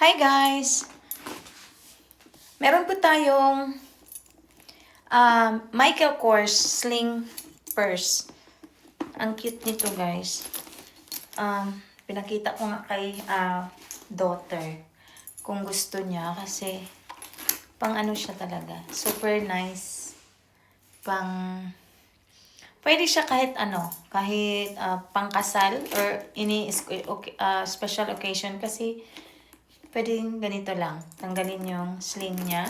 Hi guys! Meron po tayong Michael Kors sling purse. Ang cute nito guys. Pinakita ko nga kay daughter kung gusto niya kasi pang ano siya talaga. Super nice. Pwede siya kahit ano, kahit pangkasal or special occasion kasi pwedeng ganito lang. Tanggalin yung sling niya.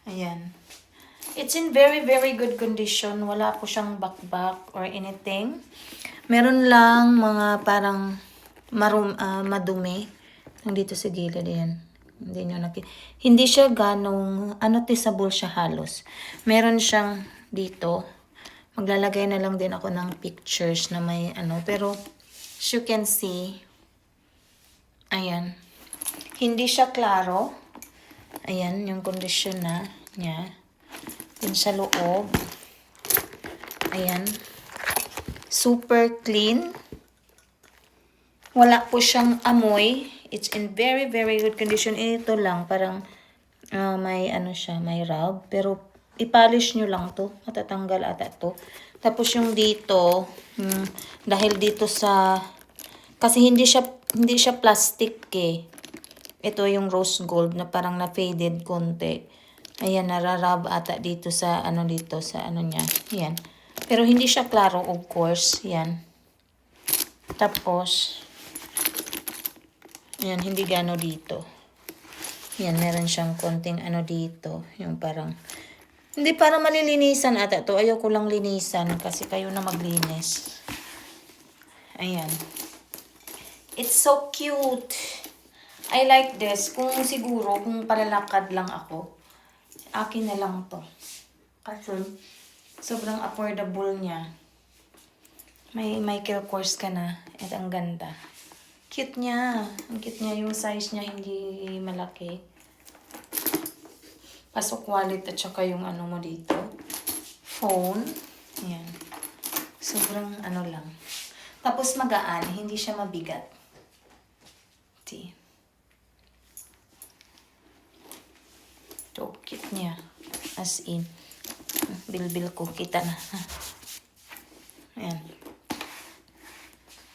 Ayan. It's in very, very good condition. Wala po siyang bakbak or anything. Meron lang mga parang madumi. Nandito sa gilid yan. Hindi siya ganong, noticeable siya halos. Meron siyang dito. Maglalagay na lang din ako ng pictures na may pero as you can see, ayan. Hindi siya klaro. Ayan, yung condition na niya. Yun sa loob. Ayan. Super clean. Wala po siyang amoy. It's in very, very good condition. Ito lang, parang may siya, may rub. Pero ipolish nyo lang to. Matatanggal ata to. Tapos yung dito, dahil dito sa, kasi hindi siya plastic eh. Ito yung rose gold na parang na-faded konti. Ayan, nararab ata dito sa dito sa niya. Ayan. Pero hindi siya klaro, of course. Ayan. Tapos, ayan, hindi gano dito. Ayan, meron siyang konting dito. Yung parang, hindi para malilinisan ata to. Ayaw ko lang linisan kasi kayo na maglinis. Ayan. It's so cute. I like this. Kung palalakad lang ako, akin na lang to. Kasi sobrang affordable niya. May Michael Kors ka na. At ang ganda. Cute niya. Ang cute niya. Yung size niya hindi malaki. Pasok wallet at saka yung mo dito. Phone. Ayan. Sobrang lang. Tapos magaan. Hindi siya mabigat. See. So, cute niya. As in. Bilbil ko. Kita na. Ayan.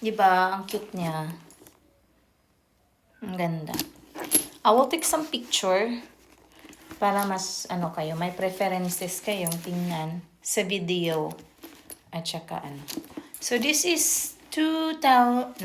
Diba? Ang cute niya. Ang ganda. I will take some picture para mas kayo. May preferences kayong tingnan sa video. At saka So, this is 3,200.